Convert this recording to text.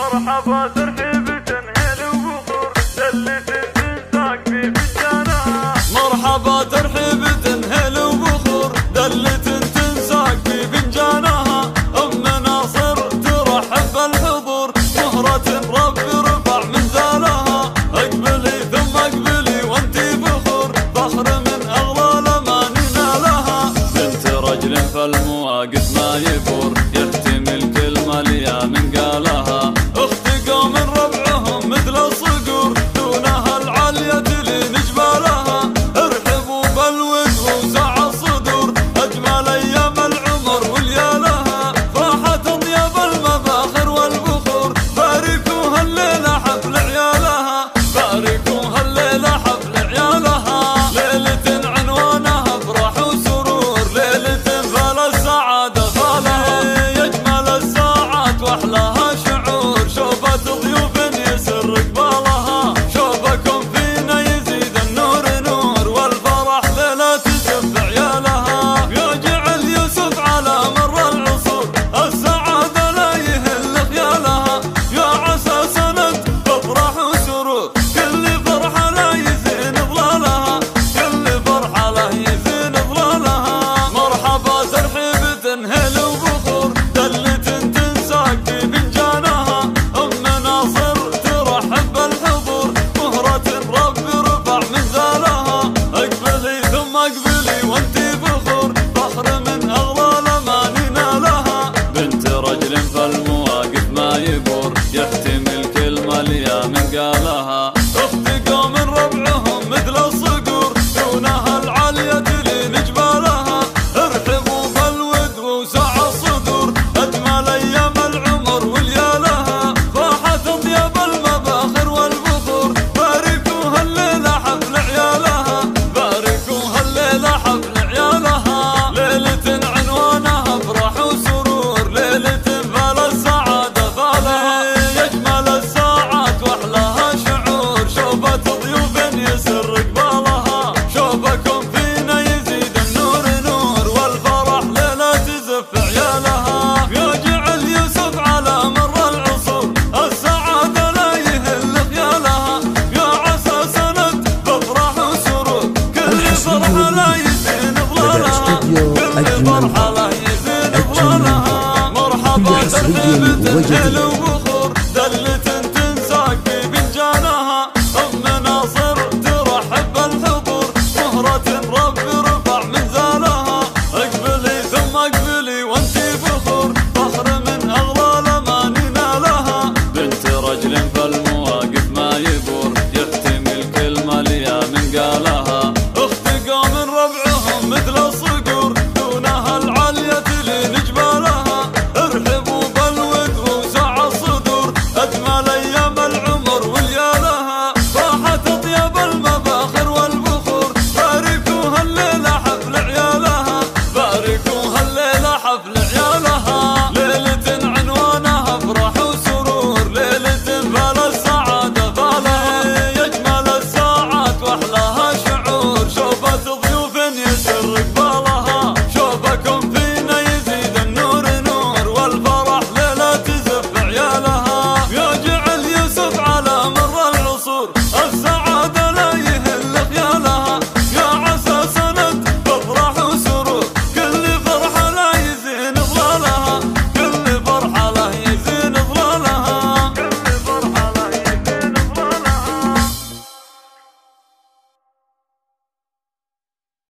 مرحبا ترحيب تنهيل وبخور دلة تنساق في فنجانها. مرحبا ترحيب تنهيل وبخور دلة تنساق في فنجانها. أم ناصر ترحب بالحضور مهرة ربي رفع منزلها. اقبلي ثم اقبلي وانتي بخور فخر من اغلى الامانينا لها. بنت رجل فالمواقف ما يفور يحتمل كلمة ليا من قالها. اخت قوم ربعهم مثل الصقور دونها العالية لين جبالها. ارحبوا بالود وسع الصدور اجمل ايام العمر وليالها. فرحة اطيب المفاخر والبخور باركوها الليلة حفل عيالها. باركوها الليلة حفل عيالها. ليلة عنوانها افراح وسرور ليلة فلا السعادة فالها. يجمل الساعات واحلاها شعور شوفة ضيوف يسر قبالها. شوفكم فينا يزيد النور نور والفرح ليلة تزف عيالها. يا جعل يوسف على مر العصور السعادة لا يهل خيالها. يا عسى سند افراح وسرور كل فرحة لا يزين ظلالها. كل فرحة لا يزين ظلالها. مرحبا ترحيب تنهيل وبخور دلة تنساق في فنجانها. أم ناصر ترحب بالحضور مهرة ربي رفع منزلها. اقبلي ثم اقبلي وانتي بخور فخر من اغلى الامانينا لها. بنت رجل فالمواقف ما يبور يحتمل كلمة ليا من قالها. اخت قوم ربعهم مثل الصقور دونها العالية لين جبالها. ارحبوا بالود وسع الصدور اجمل ايام العمر وليالها. فرحة اطيب المفاخر والبخور باركوها الليلة حفل عيالها. باركوها الليلة حفل عيالها. ليلة عنوانها افراح وسرور ليلة فلا السعادة فالها. يجمل الساعات واحلاها شعور شوفة ضيوف يسر قبالها. شوفكم فينا يزيد النور نور والفرح ليلة تزف عيالها. يا جعل يوسف على مر العصور السعادة لا يهل خيالها. يا عسى سند بافراح وسرور كل فرحة لا يزين ظلالها. كل فرحة لا يزين ظلالها. مرحبا ترحيب تنهيل